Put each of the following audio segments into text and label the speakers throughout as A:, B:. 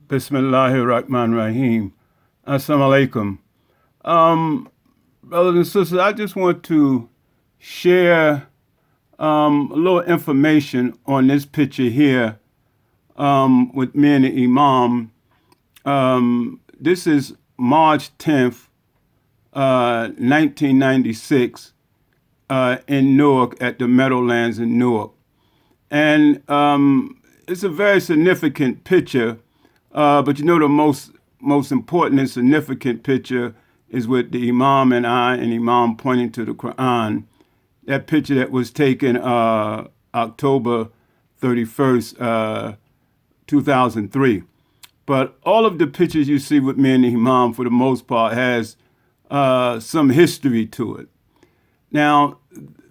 A: Bismillahirrahmanirrahim. Assalamu alaikum. Brothers and sisters, I just want to share a little information on this picture here with me and the Imam. This is March 10th, 1996, in Newark at the Meadowlands in Newark. And it's a very significant picture, but you know the most important and significant picture is with the Imam and I, and Imam pointing to the Quran. That picture that was taken October 31st, 2003. But all of the pictures you see with me and the Imam, for the most part, has some history to it. Now,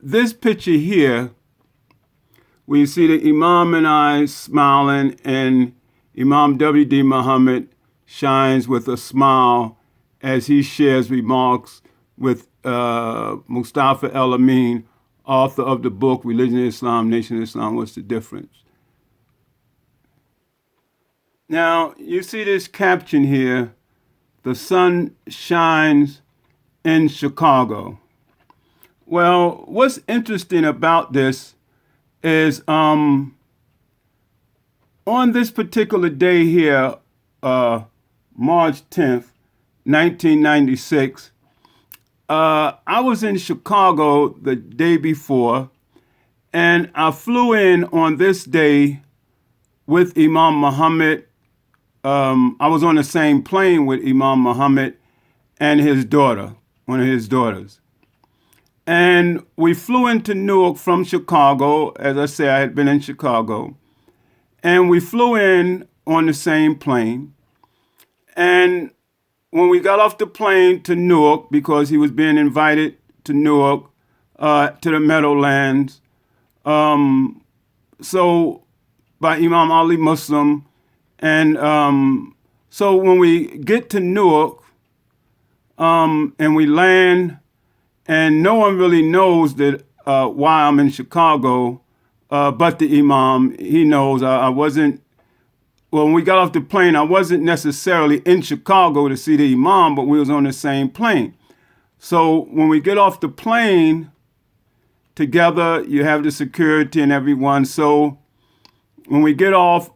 A: this picture here, we see the Imam and I smiling, and Imam W.D. Muhammad shines with a smile as he shares remarks with Mustafa El-Amin, author of the book Religion of Islam, Nation of Islam, What's the Difference? Now, you see this caption here, the sun shines in Chicago. Well, what's interesting about this is on this particular day here, March 10th, 1996, I was in Chicago the day before, and I flew in on this day with Imam Muhammad. I was on the same plane with Imam Muhammad and his daughter, one of his daughters. And we flew into Newark from Chicago. As I say, I had been in Chicago. And we flew in on the same plane. And when we got off the plane to Newark, because he was being invited to Newark, to the Meadowlands, so by Imam Ali Muslim. And so when we get to Newark, and we land, and no one really knows that why I'm in Chicago, but the Imam. He knows I wasn't. Well, when we got off the plane, I wasn't necessarily in Chicago to see the Imam, but we was on the same plane. So when we get off the plane together, you have the security and everyone. So when we get off,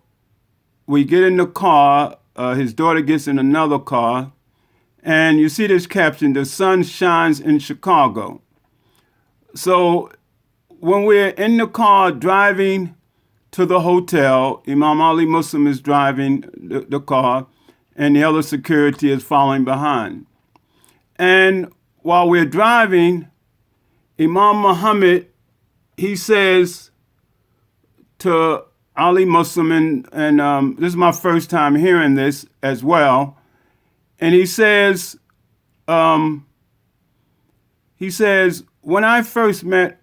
A: we get in the car. His daughter gets in another car. And you see this caption, the sun shines in Chicago. So when we're in the car driving to the hotel, Imam Ali Muslim is driving the car, and the other security is following behind. And while we're driving, Imam Muhammad, he says to Ali Muslim, and this is my first time hearing this as well, and he says, when I first met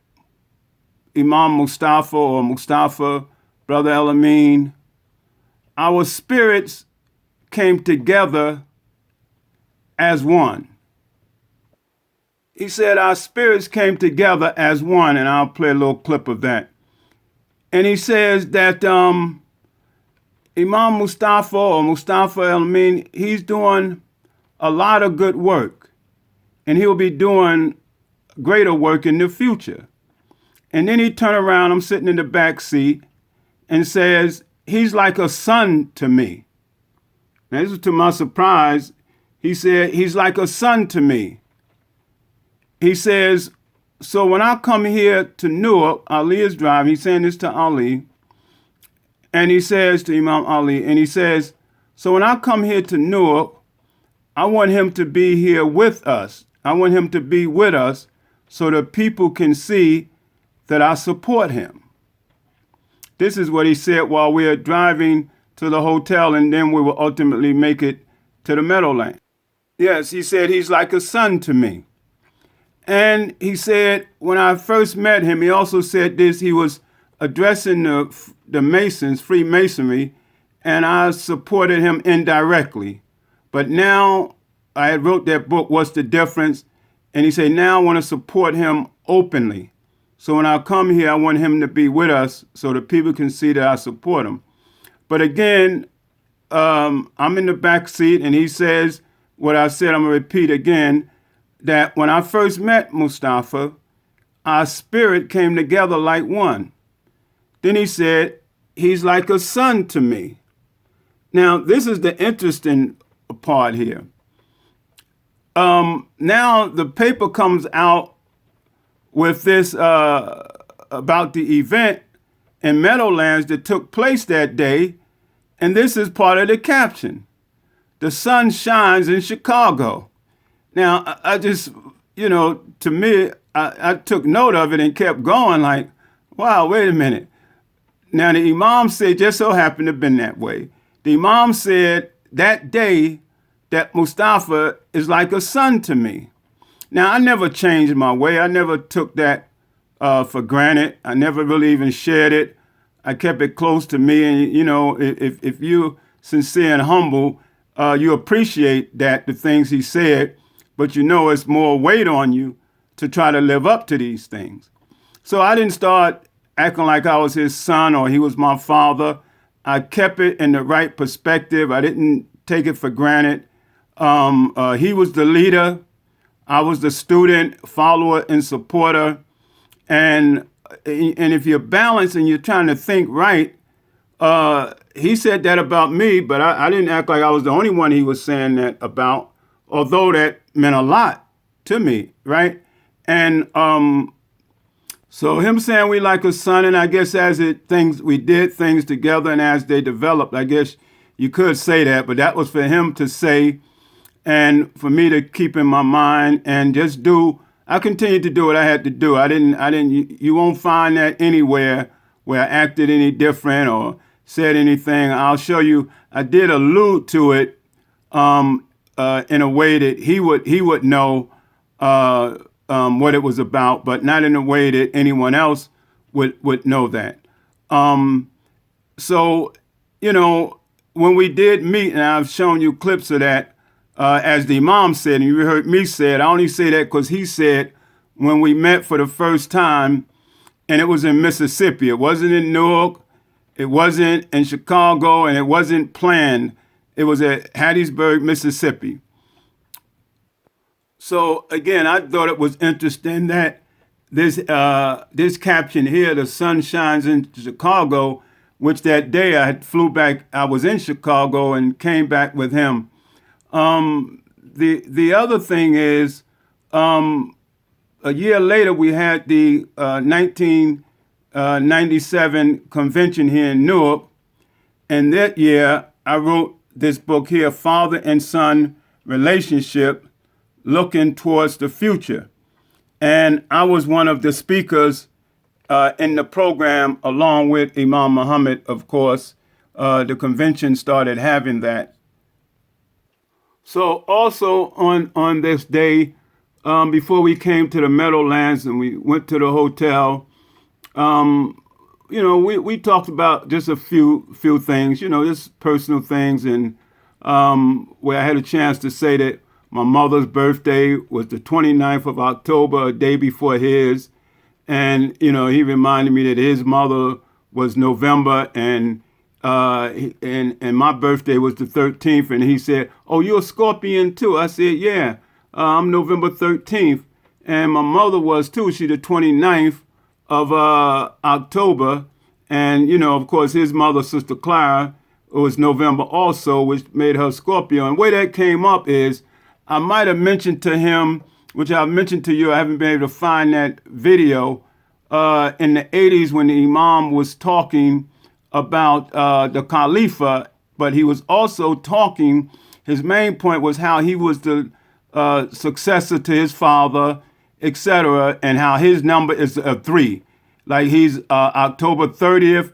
A: Imam Mustafa, Brother El-Amin, our spirits came together as one. He said our spirits came together as one, and I'll play a little clip of that. And he says that Imam Mustafa El-Amin, he's doing a lot of good work, and he'll be doing greater work in the future. And then he turned around, I'm sitting in the back seat, and says, he's like a son to me. Now, this was to my surprise. He said, he's like a son to me. He says, so when I come here to Newark, Ali is driving, he's saying this to Ali, and he says to Imam Ali, and he says, so when I come here to Newark, I want him to be here with us. I want him to be with us so that people can see that I support him. This is what he said while we are driving to the hotel, and then we will ultimately make it to the Meadowlands. Yes, he said he's like a son to me. And he said when I first met him, he also said this, he was addressing the Masons, Freemasonry, and I supported him indirectly. But now I had wrote that book, What's the Difference? And he said, now I want to support him openly. So when I come here, I want him to be with us so that people can see that I support him. But again, I'm in the back seat, and he says what I said. I'm gonna repeat again that when I first met Mustafa, our spirit came together like one. Then he said, he's like a son to me. Now, this is the interesting part here. Now the paper comes out with this about the event in Meadowlands that took place that day, and this is part of the caption. The sun shines in Chicago. Now, I just, to me, I took note of it and kept going like, wow, wait a minute. Now, the Imam said, just so happened to have been that way. The Imam said that day that Mustafa is like a son to me. Now, I never changed my way. I never took that for granted. I never really even shared it. I kept it close to me. And, if you're sincere and humble, you appreciate the things he said, but it's more weight on you to try to live up to these things. So I didn't start acting like I was his son or he was my father. I kept it in the right perspective. I didn't take it for granted. He was the leader. I was the student, follower, and supporter. And if you're balanced and you're trying to think right, he said that about me, but I didn't act like I was the only one he was saying that about, although that meant a lot to me, right? And so him saying we like a son, and I guess we did things together, and as they developed, I guess you could say that, but that was for him to say, and for me to keep in my mind and just do. I continued to do what I had to do. You won't find that anywhere where I acted any different or said anything. I'll show you. I did allude to it in a way that he would know what it was about, but not in a way that anyone else would know that. So, when we did meet, and I've shown you clips of that, as the Imam said, and you heard me say it, I only say that because he said when we met for the first time, and it was in Mississippi. It wasn't in Newark, it wasn't in Chicago, and it wasn't planned. It was at Hattiesburg, Mississippi. So again, I thought it was interesting that this caption here, "The sun shines in Chicago," which that day flew back. I was in Chicago and came back with him. The other thing is, a year later we had the 1997 convention here in Newark, and that year I wrote this book here, Father and Son Relationship, Looking Towards the Future. And I was one of the speakers in the program, along with Imam Muhammad, of course. The convention started having that. So also on this day, before we came to the Meadowlands and we went to the hotel, we talked about just a few things, just personal things, and where I had a chance to say that my mother's birthday was the 29th of October, a day before his. And, he reminded me that his mother was November and my birthday was the 13th. And he said, "Oh, you're a Scorpion too?" I said, "Yeah, I'm November 13th. And my mother was too. She's the 29th of October. And, of course, his mother, Sister Clara, was November also, which made her Scorpio. And the way that came up is, I might have mentioned to him, which I've mentioned to you, I haven't been able to find that video, in the 80s when the Imam was talking about the Khalifa, but he was also talking, his main point was how he was the successor to his father, etc., and how his number is 3. Like he's October 30th,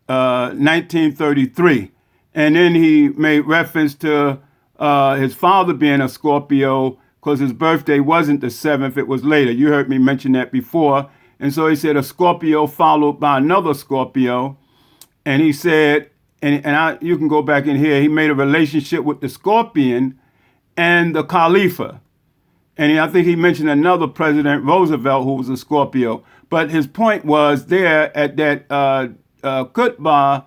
A: 1933. And then he made reference to his father being a Scorpio because his birthday wasn't the 7th, it was later. You heard me mention that before. And so he said a Scorpio followed by another Scorpio. And he said, you can go back in here, he made a relationship with the Scorpion and the Khalifa. And I think he mentioned another President Roosevelt who was a Scorpio. But his point was there at that khutbah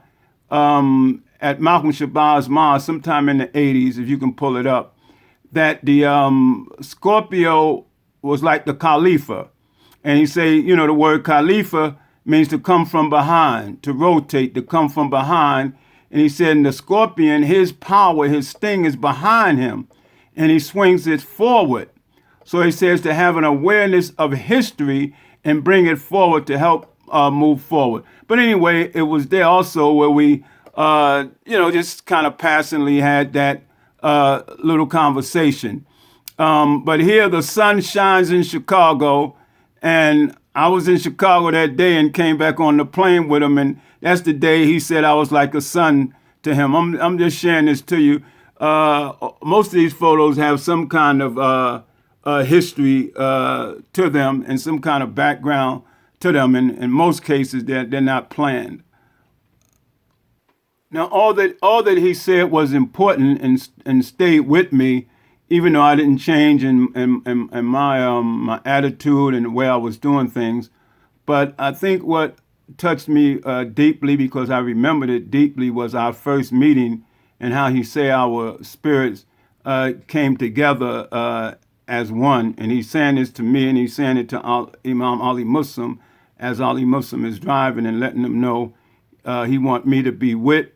A: at Malcolm Shabazz Mosque sometime in the 80s, if you can pull it up, that the Scorpio was like the Khalifa. And he say, you know, the word Khalifa means to come from behind, to rotate, to come from behind. And he said in the Scorpion, his power, his sting is behind him, and he swings it forward. So he says to have an awareness of history and bring it forward to help move forward. But anyway, it was there also where we, just kind of passingly had that little conversation. But here the sun shines in Chicago, and I was in Chicago that day and came back on the plane with him, and that's the day he said I was like a son to him. I'm just sharing this to you. Most of these photos have some kind of history to them and some kind of background to them. And in most cases, they're not planned. Now, all that he said was important and stayed with me, even though I didn't change in my attitude and the way I was doing things. But I think what touched me deeply, because I remembered it deeply, was our first meeting and how he said our spirits came together as one. And he's saying this to me, and he's saying it to Imam Ali Muslim, as Ali Muslim is driving and letting them know he want me to be with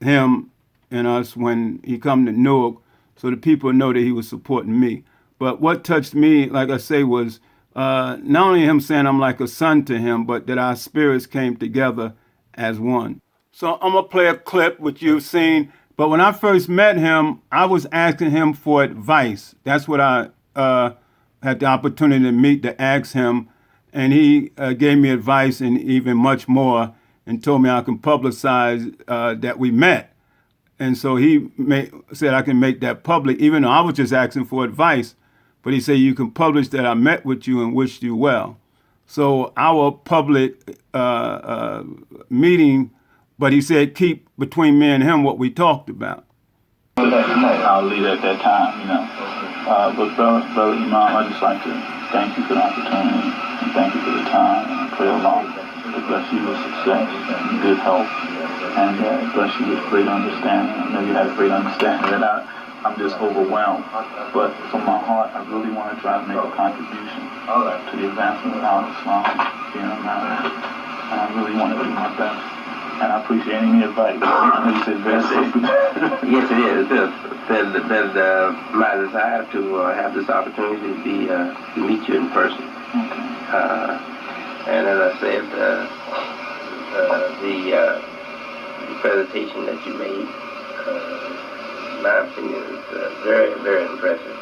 A: him and us when he come to Newark, so the people know that he was supporting me. But what touched me, like I say, was not only him saying I'm like a son to him, but that our spirits came together as one. So I'm going to play a clip which you've seen. But when I first met him, I was asking him for advice. That's what I had the opportunity to meet, to ask him. And he gave me advice and even much more, and told me I can publicize that we met. And so he said I can make that public, even though I was just asking for advice. But he said you can publish that I met with you and wished you well. So our public meeting, but he said keep between me and him what we talked about.
B: I'll lead at that time, But brother Imam, I'd just like to thank you for the opportunity, and thank you for the time, and pray Allah to bless you with success and good health, and bless you with great understanding. I know you have great understanding, and I'm just overwhelmed. But from my heart, I really want to try to make a contribution to the advancement of Islam here in America. And I really want to do my best. And I appreciate any advice. I know you said very simple.
C: Yes, it is. My desire to have this opportunity to meet you in person. Okay. And as I said, the presentation that you made, in my opinion, is very, very impressive.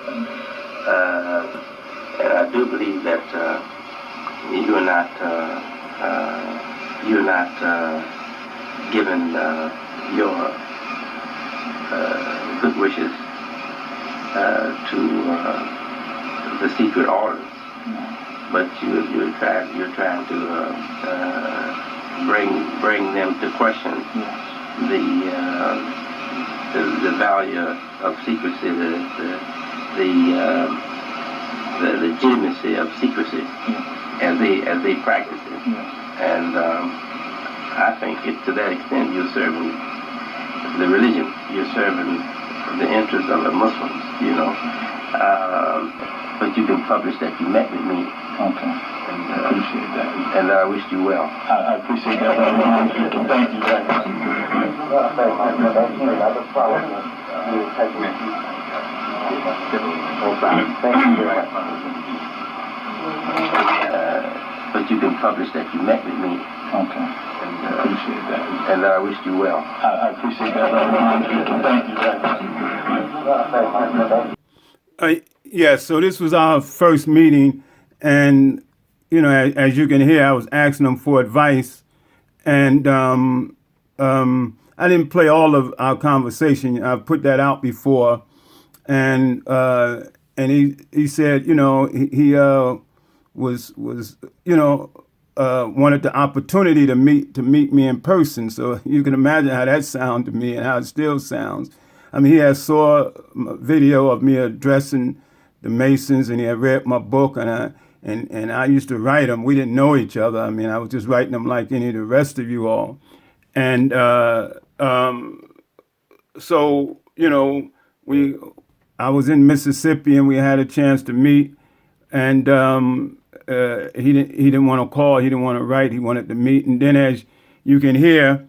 C: And I do believe that you're not given your good wishes to the secret orders, but you're trying to bring them to question the value of secrecy, the legitimacy of secrecy as they practice it, and I think to that extent you're serving the religion, you're serving the interests of the Muslims, but you can publish that you met with me.
B: Okay. And I appreciate that.
C: And I wish you well.
B: I appreciate that very much. Thank you very much.
C: Thank you very much. But you can publish that you met with me.
B: Okay. And I appreciate that.
C: And I wish you well.
B: I appreciate that very much. Thank you very much.
A: Yeah, so this was our first meeting, and as you can hear, I was asking him for advice, and I didn't play all of our conversation. I put that out before, and he said, he was wanted the opportunity to meet me in person. So you can imagine how that sounded to me and how it still sounds. I mean, he had saw a video of me addressing the Masons, and he had read my book, and I used to write them. We didn't know each other. I mean, I was just writing them like any of the rest of you all. And So, I was in Mississippi and we had a chance to meet, and he didn't want to call, he didn't want to write, he wanted to meet. And then, as you can hear,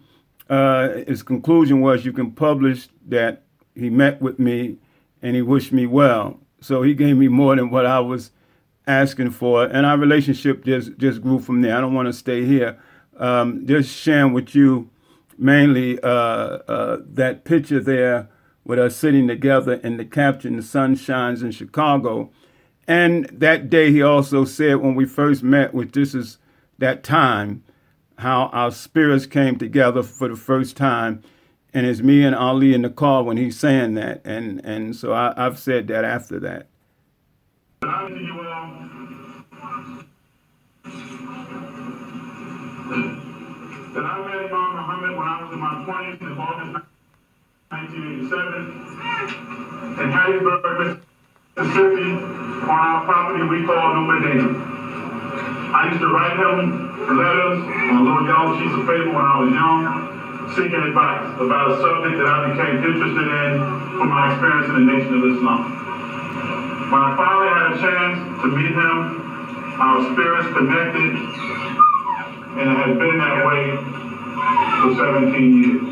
A: his conclusion was, you can publish that he met with me and he wished me well. So he gave me more than what I was asking for, and our relationship just grew from there. I don't want to stay here. Just sharing with you mainly that picture there with us sitting together in the caption, "The Sun Shines in Chicago." And that day he also said, when we first met, which this is that time, how our spirits came together for the first time. And it's me and Ali in the car when he's saying that. And so I've said that after that.
B: That I met Imam Muhammad when I was in my 20s in August 1987 in Hattiesburg, Mississippi, on our property we call New Medina. I used to write him letters on little yellow sheets of paper when I was young, seeking advice about a subject that I became interested in from my experience in the Nation of Islam. When I finally had a chance to meet him, our spirits connected, and it has been that way for 17 years.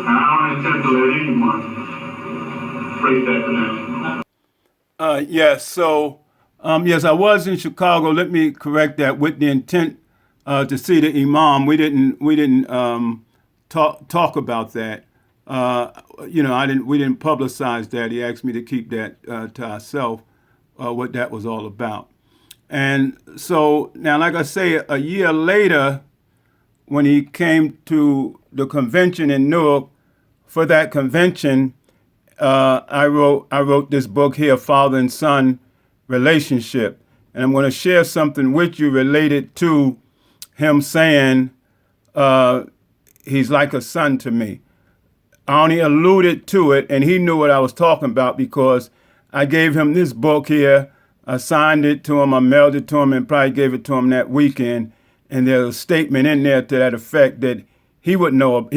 B: And I don't intend to let anyone break that connection.
A: Yes, so, yes, I was in Chicago. Let me correct that, with the intent to see the Imam. We didn't talk about that. We didn't publicize that. He asked me to keep that to ourselves, what that was all about. And so now, like I say, a year later, when he came to the convention in Newark, for that convention, I wrote this book here, Father and Son Relationship. And I'm going to share something with you related to him saying he's like a son to me. I only alluded to it, and he knew what I was talking about because I gave him this book here. I signed it to him, I mailed it to him, and probably gave it to him that weekend. And there's a statement in there to that effect that he would know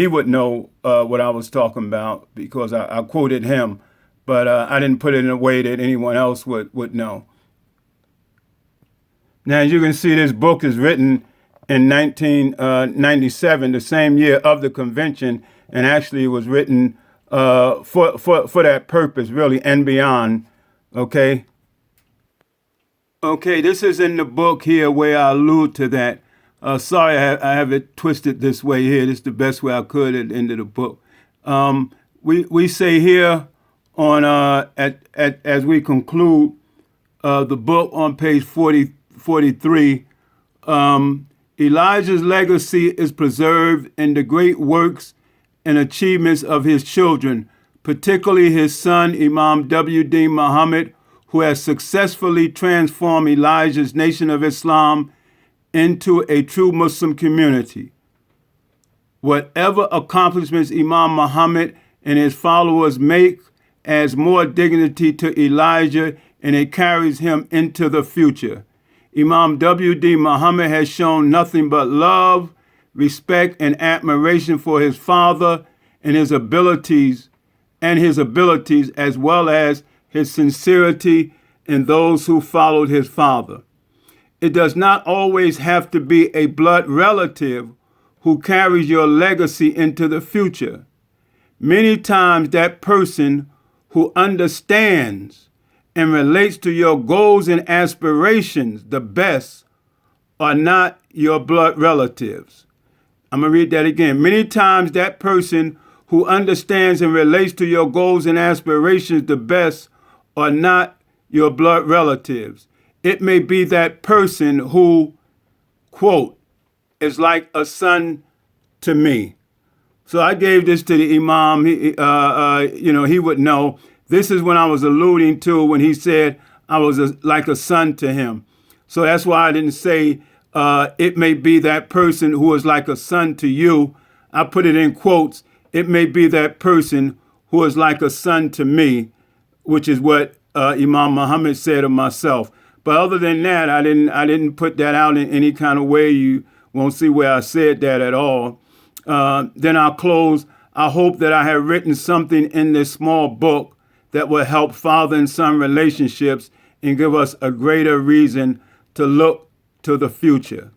A: what I was talking about because I quoted him, but I didn't put it in a way that anyone else would know. Now, as you can see, this book is written in 1997, the same year of the convention, and actually it was written for that purpose, really, and beyond. Okay, this is in the book here where I allude to that. Sorry, I have it twisted this way here. This is the best way I could at the end of the book. We say here on as we conclude the book on page 43, Elijah's legacy is preserved in the great works and achievements of his children, particularly his son Imam W.D. Muhammad, who has successfully transformed Elijah's Nation of Islam into a true Muslim community. Whatever accomplishments Imam Muhammad and his followers make adds more dignity to Elijah, and it carries him into the future. Imam W.D. Muhammad has shown nothing but love, respect, and admiration for his father and his abilities, as well as his sincerity in those who followed his father. It does not always have to be a blood relative who carries your legacy into the future. Many times that person who understands and relates to your goals and aspirations the best are not your blood relatives. I'm going to read that again. Many times that person who understands and relates to your goals and aspirations the best are not your blood relatives. It may be that person who, quote, is like a son to me. So I gave this to the Imam. He would know. This is when I was alluding to when he said I was like a son to him. So that's why I didn't say it may be that person who is like a son to you. I put it in quotes. It may be that person who is like a son to me, which is what Imam Muhammad said of myself. But other than that, I didn't put that out in any kind of way. You won't see where I said that at all. Then I'll close. I hope that I have written something in this small book that will help father and son relationships and give us a greater reason to look to the future.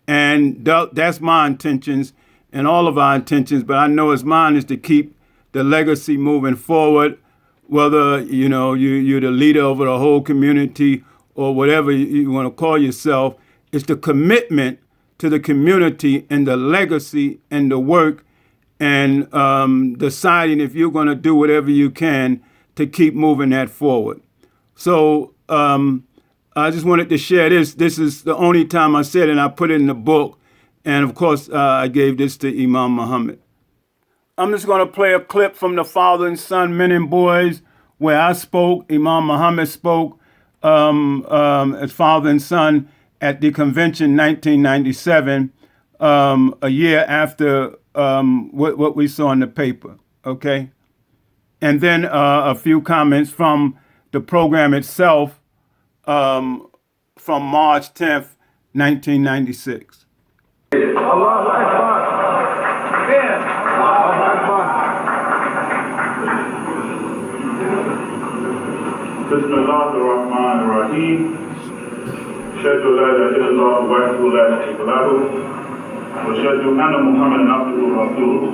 A: And that's my intentions and all of our intentions, but I know it's mine is to keep the legacy moving forward, whether, you're the leader over the whole community or whatever you want to call yourself. It's the commitment to the community and the legacy and the work and deciding if you're going to do whatever you can to keep moving that forward. So I just wanted to share this. This is the only time I said it, and I put it in the book. And, of course, I gave this to Imam Muhammad. I'm just going to play a clip from the Father and Son Men and Boys where I spoke, Imam Muhammad spoke as father and son at the convention 1997, a year after what we saw in the paper, okay? And then a few comments from the program itself from March 10th, 1996.
D: Allahu Akbar. Allahu Akbar.
B: Bismillahirrahmanirrahim. Shadu la ilaha illallah wahdahu la sharika lahu wa shadu anna Muhammadan abduhu wa rasuluh.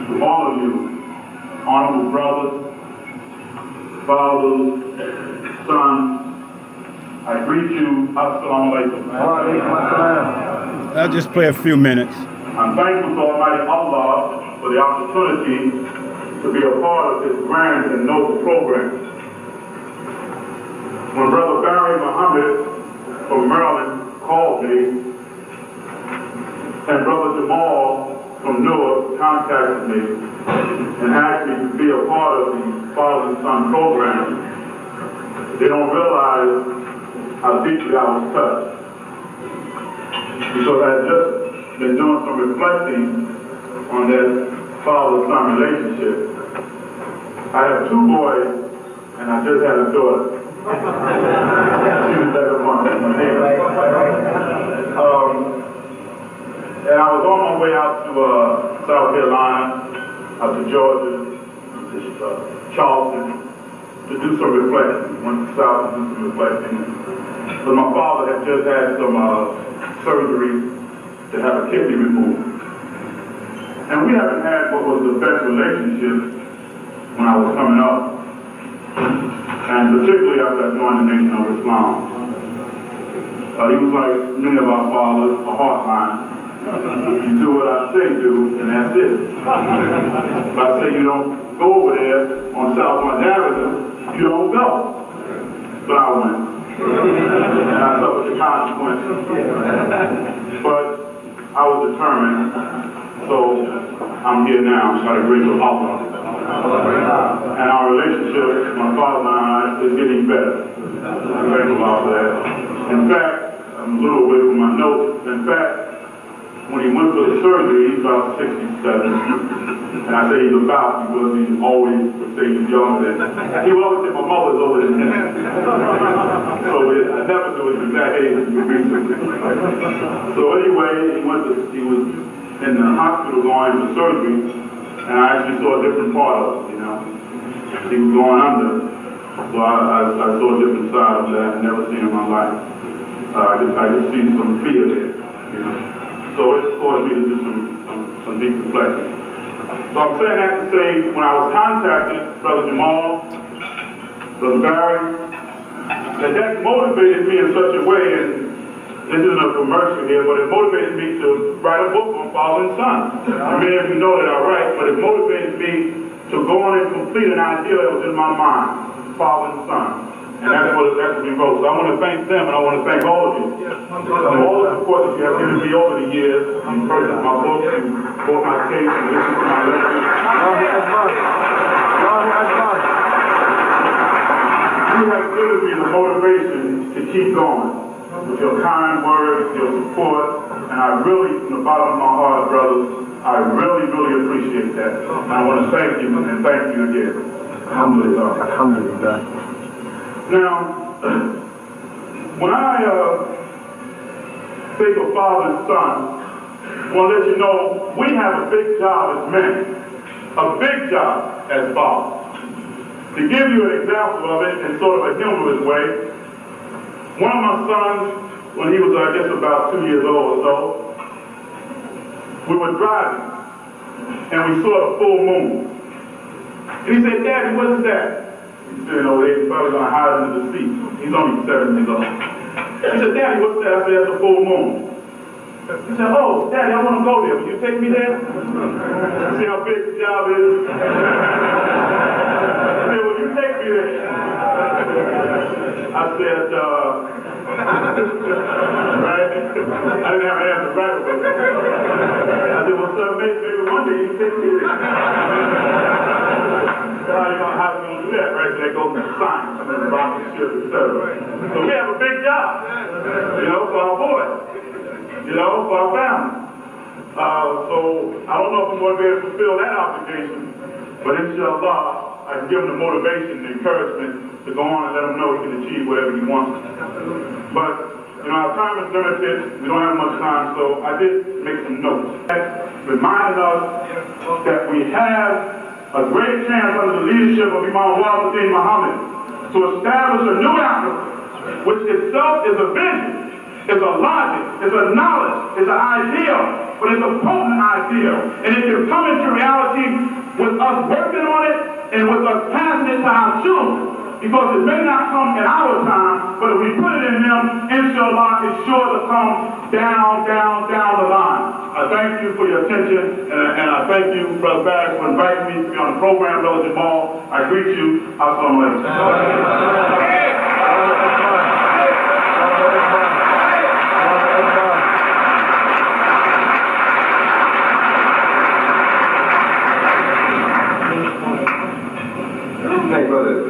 B: To all of you, honorable brothers, fathers, sons, I greet you. Assalamu alaikum.
A: I'll just play a few minutes.
B: I'm thankful to Almighty Allah for the opportunity to be a part of this grand and noble program. When Brother Barry Muhammad from Maryland called me, and Brother Jamal from Newark contacted me and asked me to be a part of the Father and Son program, they don't realize how deeply I was touched. Because I had just been doing some reflecting on that father-son relationship. I have two boys, and I just had a daughter. She was that one. And I was on my way out to South Carolina, out to Georgia, to Charleston, to do some reflection. Went to South to do some reflection. But my father had just had some surgery to have a kidney removed. And we haven't had what was the best relationship when I was coming up. And particularly after I joined the Nation of Islam. He was like many of our fathers, a hardline. You do what I say do, and that's it. If I say you don't go over there on South Orange Avenue, you don't go. But I went. And I suffered the consequences. But I was determined, so I'm here now by the grace of Allah. And our relationship, my father and I, is getting better. I'm grateful about that. In fact, I'm a little away from my notes. In fact, when he went for the surgery, he's about 67. And I say he's about because he always would say he's younger than. He would always say my mother's older than him. So I never knew his exact age recently. So anyway, he was in the hospital going for surgery, and I actually saw a different part of it, He was going under. So I saw a different side of that I've never seen in my life. I could see some fear there, So it caused me to do some deep reflection. So I'm saying that to say, when I was contacted, Brother Jamal, Brother Barry, that motivated me in such a way, and this isn't a commercial here, but it motivated me to write a book on father and son. Many of you know that I write, but it motivated me to go on and complete an idea that was in my mind, father and son. And that's what we wrote. So I want to thank them, and I want to thank all of you. All the support that you have given me over the years, in purchasing my books, and bought my tapes, and listened to my lectures. You have given me the motivation to keep going. With your kind words, your support, and I really, from the bottom of my heart, brothers, I really, really appreciate that. And I want to thank you, and thank you again. Alhamdulillah.
D: Alhamdulillah.
B: Now, when I think of father and son, I want to let you know we have a big job as men, a big job as fathers. To give you an example of it in sort of a humorous way, one of my sons, when he was, I guess, about 2 years old or so, we were driving and we saw the full moon. And he said, "Daddy, what is that?" He's sitting over there, he's probably going to hide under the seat. He's only 7 years old. He said, "Daddy, what's that?" I said, "That's a full moon." He said, "Oh, Daddy, I want to go there. Will you take me there?" See how big the job is? I said, "Will you take me there?" I said, right? I didn't have an answer right away. I said, "Well, sir, maybe one day you can take me there." How you gonna do that, right? So that goes to science and then rocketship, etc. So we have a big job, for our boys, for our family. So I don't know if I'm going to be able to fulfill that obligation, but inshallah, I can give him the motivation and encouragement to go on and let him know he can achieve whatever he wants. But our time is limited. We don't have much time, so I did make some notes. Reminding us that we have a great chance under the leadership of Imam Waziruddin Muhammad to establish a new Africa, which itself is a vision, is a logic, is a knowledge, is an ideal, but it's a potent ideal. And it can come into reality with us working on it and with us passing it to our children. Because it may not come in our time, but if we put it in them, inshallah, it's sure to come down the line. I thank you for your attention, and I thank you, Brother Barrett, for inviting me to be on the program, Brother Jamal. I greet you. Assalamu alaikum.
D: Hey, brothers.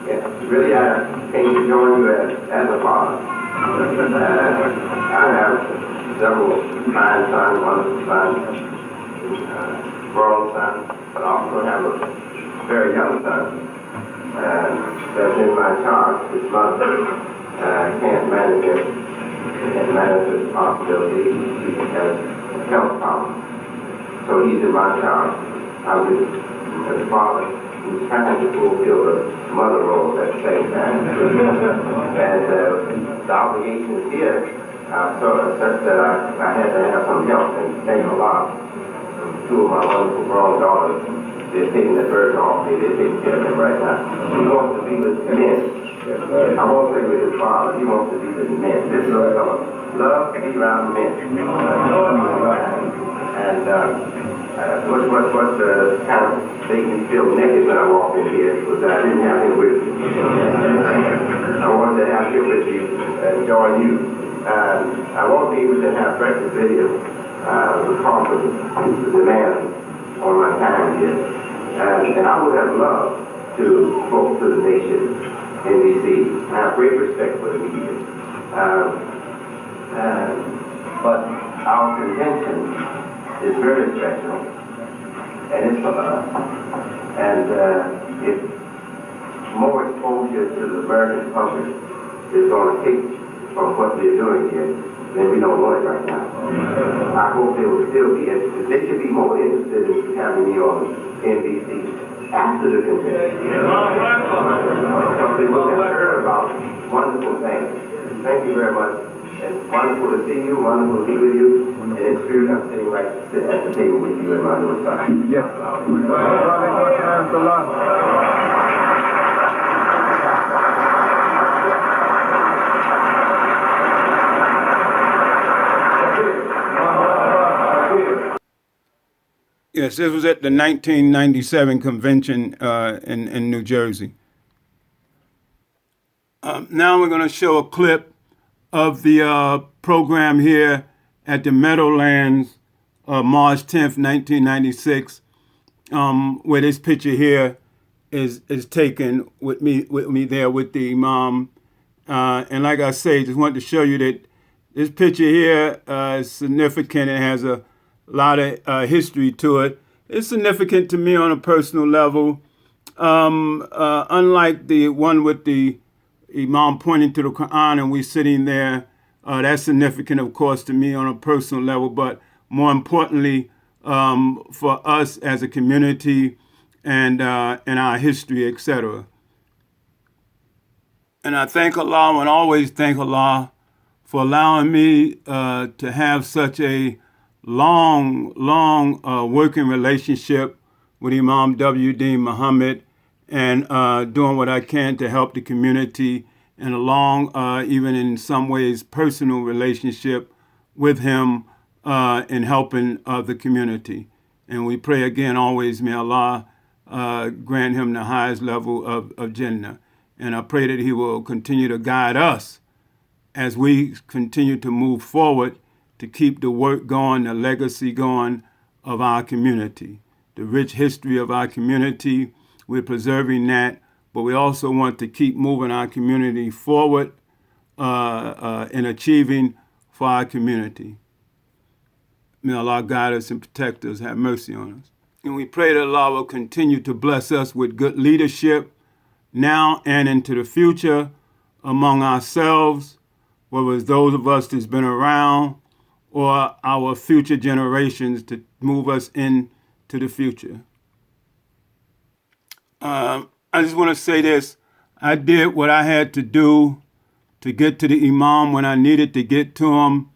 C: Yes, really, I came to join you as a father. I have several fine sons, wonderful sons, grown sons, but I also have a very young son. That's in my charge. His mother can't manage it, can't manage the responsibility. He has a health problem. So he's in my charge. I'm his father who's trying to fulfill the mother role at the same time. And the obligations here are sort of such that I had to have some help, and thank a lot. Two of my wonderful grown daughters, they're taking the burden off me. They're taking care of him right now. He wants to be with men. I won't say with his father. He wants to be with men. This little fellow loves to be around men. And what kind of made me feel naked when I walked in here was that I didn't have him with me. I wanted to have him with you and join you. I won't be able to have breakfast video because of the demand on my time here. And I would have loved to spoke to the nation in D.C. I have great respect for the media. But our convention is very special, and it's for us. And if more exposure to the American public is going to take from what we're doing here, then we don't want it right now. I hope they will still be interested. They should be more interested in having me on NBC after the convention. Because they will have heard about wonderful things. Thank you very much. It's wonderful to see you, wonderful to be with you. And in spirit, I'm sitting right at the table with you in my little side.
D: Yes.
A: Yes, this was at the 1997 convention in New Jersey. Now we're going to show a clip of the program here at the Meadowlands, March 10th, 1996, where this picture here is taken with me there with the Imam. And like I say, just wanted to show you that this picture here is significant. It has a lot of history to it. It's significant to me on a personal level. Unlike the one with the Imam pointing to the Quran and we sitting there, that's significant, of course, to me on a personal level, but more importantly, for us as a community and our history, etc. And I thank Allah and always thank Allah for allowing me to have such a long working relationship with Imam W.D. Muhammad and doing what I can to help the community and a long, even in some ways, personal relationship with him in helping the community. And we pray again always, may Allah grant him the highest level of Jannah. And I pray that he will continue to guide us as we continue to move forward to keep the work going, the legacy going of our community. The rich history of our community, we're preserving that, but we also want to keep moving our community forward in achieving for our community. May Allah guide us and protect us, have mercy on us. And we pray that Allah will continue to bless us with good leadership now and into the future among ourselves, whether it's those of us that's been around or our future generations to move us into the future. I just want to say this. I did what I had to do to get to the Imam when I needed to get to him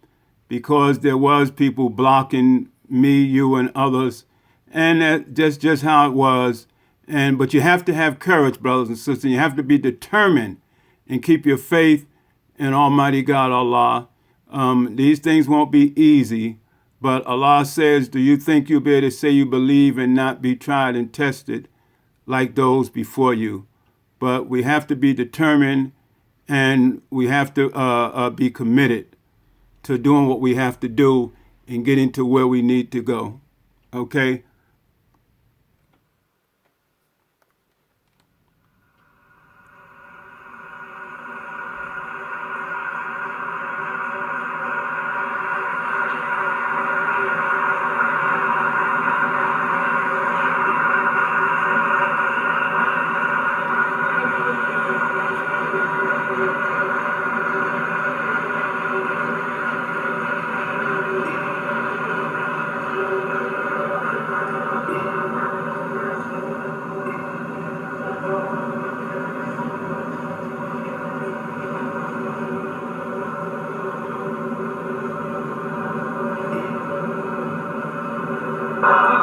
A: because there was people blocking me, you, and others. And that's just how it was. But you have to have courage, brothers and sisters. You have to be determined and keep your faith in Almighty God, Allah. These things won't be easy, but Allah says, do you think you'll be able to say you believe and not be tried and tested like those before you? But we have to be determined and we have to be committed to doing what we have to do and getting to where we need to go. Okay?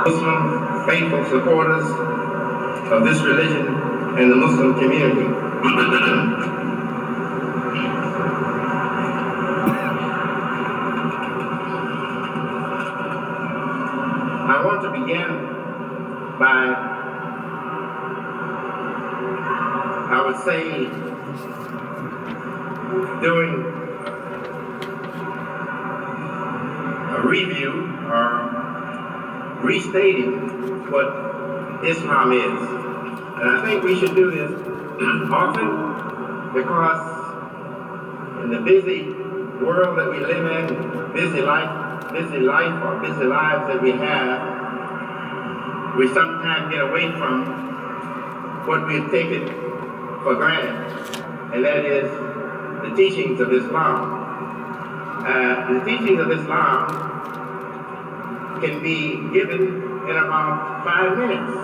E: Muslim faithful supporters of this religion and the Muslim community. I want to begin by, I would say, doing a review or restating what Islam is. And I think we should do this often because in the busy world that we live in, busy life or busy lives that we have, we sometimes get away from what we've taken for granted, and that is the teachings of Islam. The teachings of Islam can be given in about 5 minutes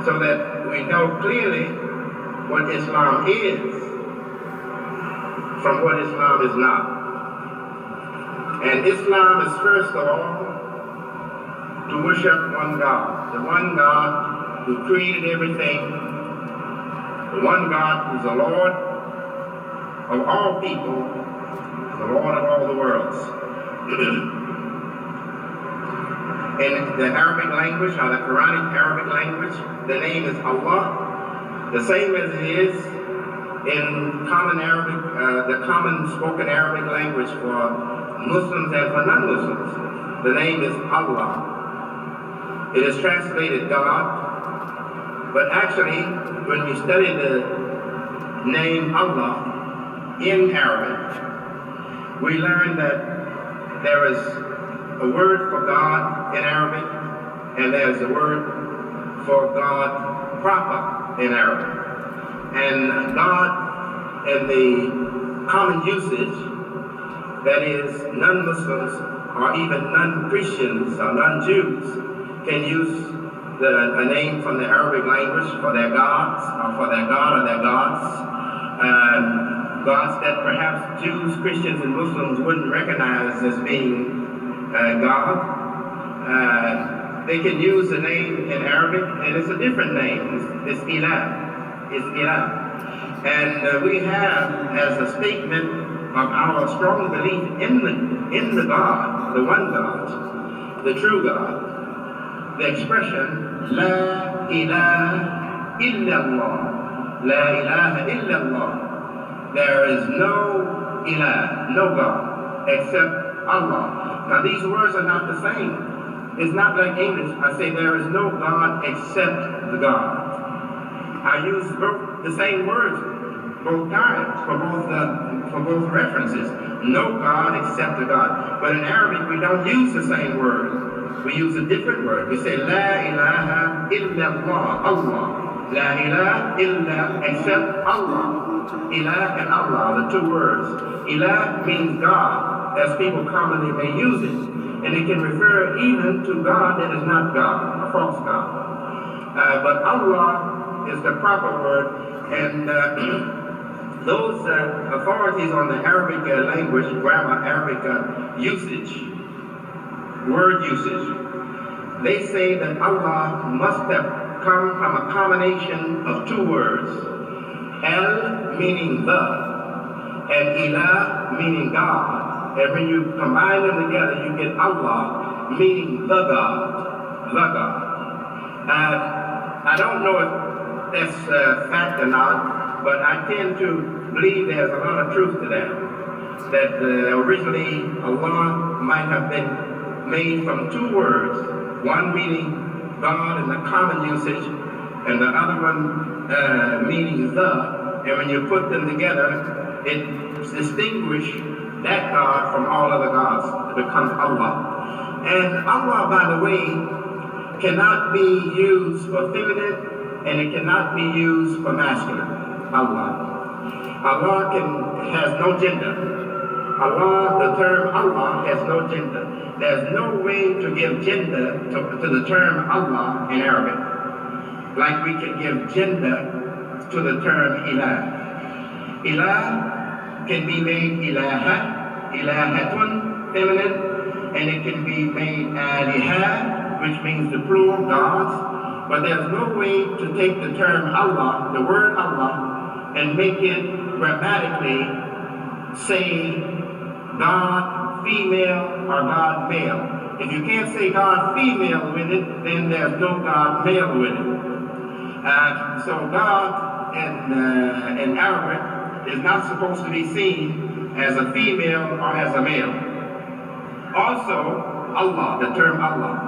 E: so that we know clearly what Islam is from what Islam is not. And Islam is first of all to worship one God, the one God who created everything, the one God who's the Lord of all people, the Lord of all the worlds. In the Arabic language, or the Quranic Arabic language, the name is Allah, the same as it is in common Arabic, the common spoken Arabic language for Muslims and for non-Muslims. The name is Allah. It is translated God, but actually, when we study the name Allah in Arabic, we learn that there is a word for God in Arabic, and there's a word for God proper in Arabic. And God, in the common usage, that is, non-Muslims or even non-Christians or non-Jews can use a name from the Arabic language for their gods, or for their god or their gods. Gods that perhaps Jews, Christians, and Muslims wouldn't recognize as being God. They can use a name in Arabic, and it's a different name. It's Ilah. It's Ilah. And we have, as a statement of our strong belief in the God, the one God, the true God, the expression La ilaha illallah. La ilaha illallah. There is no ilah, no God, except Allah. Now these words are not the same. It's not like English. I say there is no God except the God. I use the same words both times for both references. No God except the God. But in Arabic we don't use the same word. We use a different word. We say La ilaha illallah, Allah. La ilaha illa, except Allah. Ilah and Allah, the two words. Ilah means God, as people commonly may use it. And it can refer even to God that is not God, a false God. But Allah is the proper word. And those authorities on the Arabic language, grammar, Arabic usage, word usage, they say that Allah must have come from a combination of two words. El meaning the, and Ilah meaning God. And when you combine them together, you get Allah meaning the God. The God. I don't know if that's fact or not, but I tend to believe there's a lot of truth to that. That originally Allah might have been made from two words, one meaning God in the common usage, and the other one meaning the. And when you put them together, it distinguishes that God from all other gods. It becomes Allah. And Allah, by the way, cannot be used for feminine, and it cannot be used for masculine. Allah has no gender. Allah, the term Allah has no gender. There's no way to give gender to the term Allah in Arabic, like we can give gender to the term Ilah. Ilah can be made Ilaha, Ilahatun, feminine, and it can be made Aliha, which means the plural, gods. But there's no way to take the term Allah, the word Allah, and make it grammatically say God female or God male. If you can't say God female with it, then there's no God male with it. So God in Arabic is not supposed to be seen as a female or as a male. Also, Allah, the term Allah.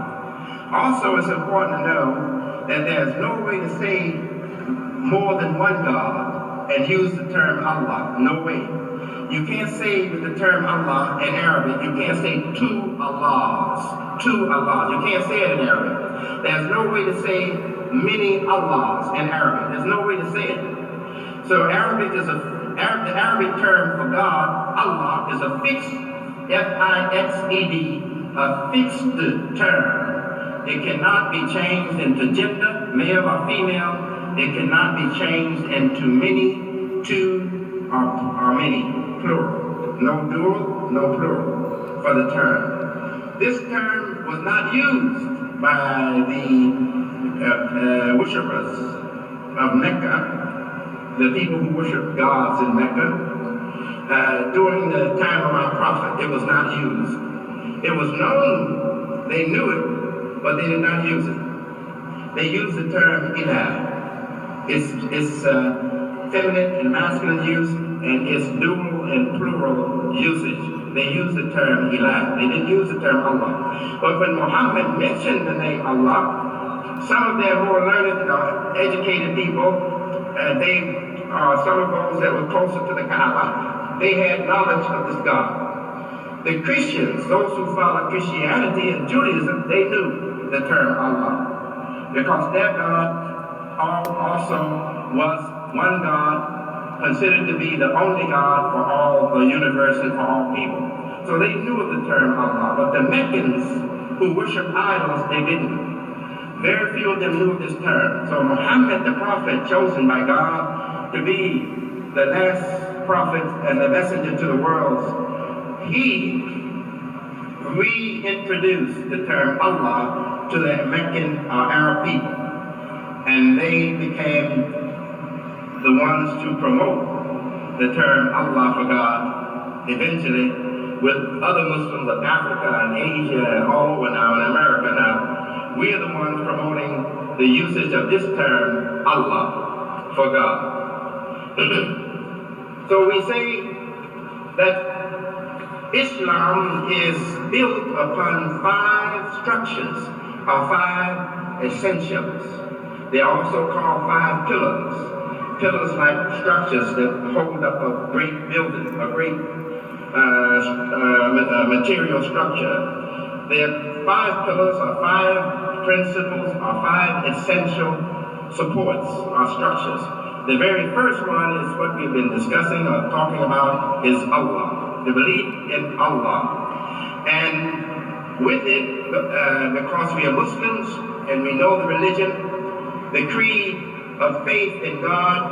E: Also, it's important to know that there's no way to say more than one God and use the term Allah. No way. You can't say with the term Allah in Arabic, you can't say two Allahs. Two Allahs. You can't say it in Arabic. There's no way to say many Allahs in Arabic. There's no way to say it. So Arabic is the Arabic term for God, Allah, is a fixed, F-I-X-E-D, a fixed term. It cannot be changed into gender, male or female. It cannot be changed into many, two, or many, plural. No dual, no plural for the term. This term was not used by the worshippers of Mecca, the people who worship gods in Mecca. During the time of our prophet, it was not used. It was known, they knew it, but they did not use it. They used the term Ilah. It's feminine and masculine use, and it's dual and plural usage. They used the term Ilah. They didn't use the term Allah. But when Muhammad mentioned the name Allah, some of their more learned, educated people, some of those that were closer to the Kaaba, they had knowledge of this God. The Christians, those who follow Christianity and Judaism, they knew the term Allah, because their God also was one God, considered to be the only God for all the universe and for all people. So they knew of the term Allah, but the Meccans who worship idols, they didn't. Very few of them knew of this term. So Muhammad, the prophet chosen by God to be the last prophet and the messenger to the world, he reintroduced the term Allah to the Meccan Arab people. And they became the ones to promote the term Allah for God eventually, with other Muslims of Africa and Asia and all over now in America now. We are the ones promoting the usage of this term Allah for God. So we say that Islam is built upon 5 structures or 5 essentials. They are also called 5 pillars. Pillars like structures that hold up a great building, a great material structure. There are 5 pillars or 5 principles or 5 essential supports or structures. The very first one is what we've been discussing or talking about is Allah, the belief in Allah. And with it, because we are Muslims and we know the religion, the creed of faith in God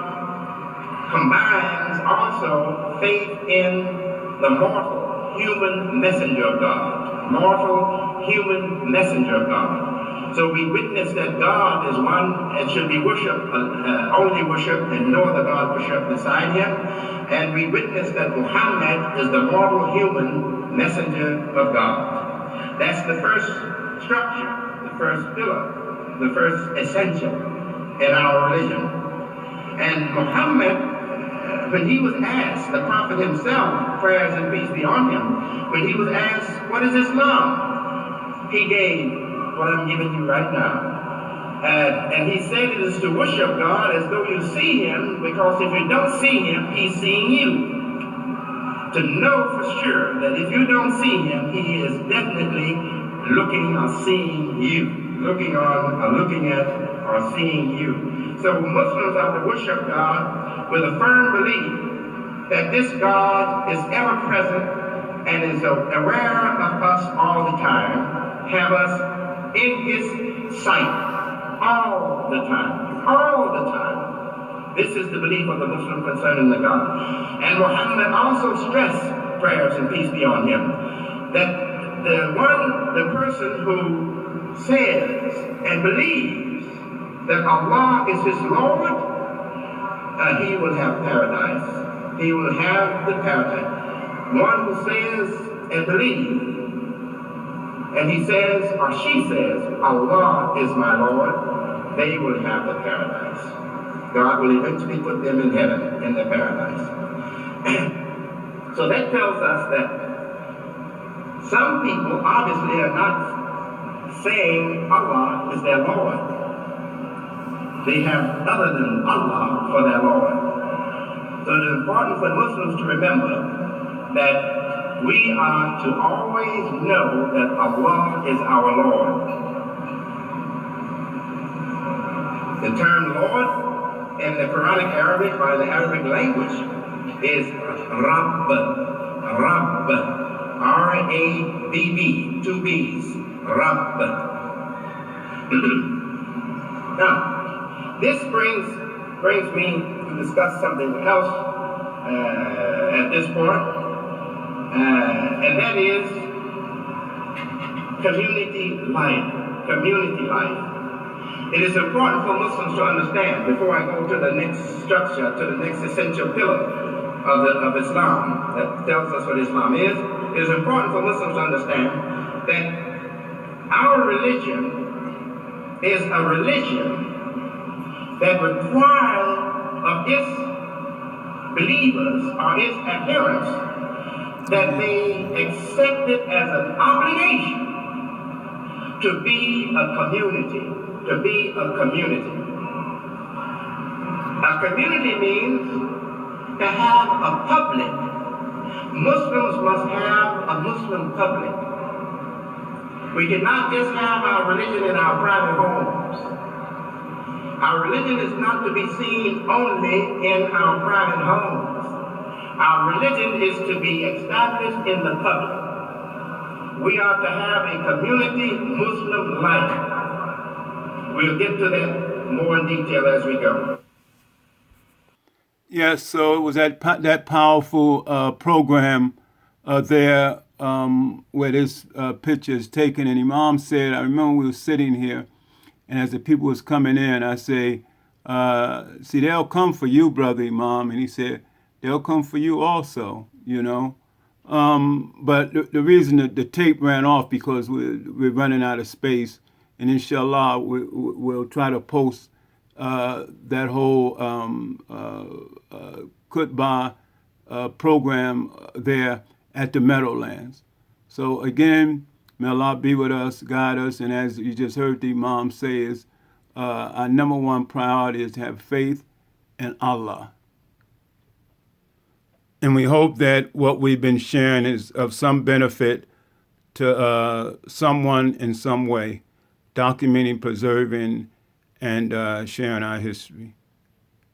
E: combines also faith in the mortal human messenger of God. Mortal human messenger of God. So we witness that God is one and should be worshipped, only worshipped, and no other God worshipped beside him. And we witness that Muhammad is the mortal human messenger of God. That's the first structure, the first pillar, the first essential in our religion. And Muhammad, when he was asked, the prophet himself, prayers and peace be on him, when he was asked, what is Islam? He gave what I'm giving you right now. And he said it is to worship God as though you see him, because if you don't see him, he's seeing you. To know for sure that if you don't see him, he is definitely looking or seeing you. Looking at or seeing you. So Muslims are to worship God with a firm belief that this God is ever present and is aware of us all the time, have us in his sight all the time. This is the belief of the Muslim concerning the God. And Muhammad also stressed, prayers and peace be on him, that the person who says and believes that Allah is his Lord, he will have paradise. He will have the paradise. One who says and believes, and he says, or she says, Allah is my Lord, they will have the paradise. God will eventually put them in heaven, in the paradise. So that tells us that some people obviously are not saying Allah is their Lord. They have other than Allah for their Lord. So it is important for Muslims to remember that we are to always know that Allah is our Lord. The term Lord in the Quranic Arabic, by the Arabic language, is Rabb. Rabb. R-A-B-B. 2 B's. Rabb. Now, this brings me to discuss something else at this point. And that is community life. Community life. It is important for Muslims to understand, before I go to the next structure, to the next essential pillar of Islam that tells us what Islam is, it is important for Muslims to understand that our religion is a religion that requires of its believers or its adherents that they accept it as an obligation to be a community. To be a community. A community means to have a public Muslims must have a Muslim public. We cannot just have our religion in our private homes. Our religion is not to be seen only in our private homes. Our religion is to be established in the public. We are to have a community Muslim life. We'll get to that more in detail as we go.
A: Yes, so it was that powerful program there where this picture is taken. And Imam said, I remember we were sitting here, and as the people was coming in, I say, see, they'll come for you, Brother Imam. And he said, they'll come for you also, you know. But the reason that the tape ran off because we're running out of space, and inshallah we'll try to post that whole Kutbah program there at the Meadowlands. So again, may Allah be with us, guide us, and as you just heard the Imam say, is our number one priority is to have faith in Allah. And we hope that what we've been sharing is of some benefit to someone in some way, documenting, preserving, and sharing our history.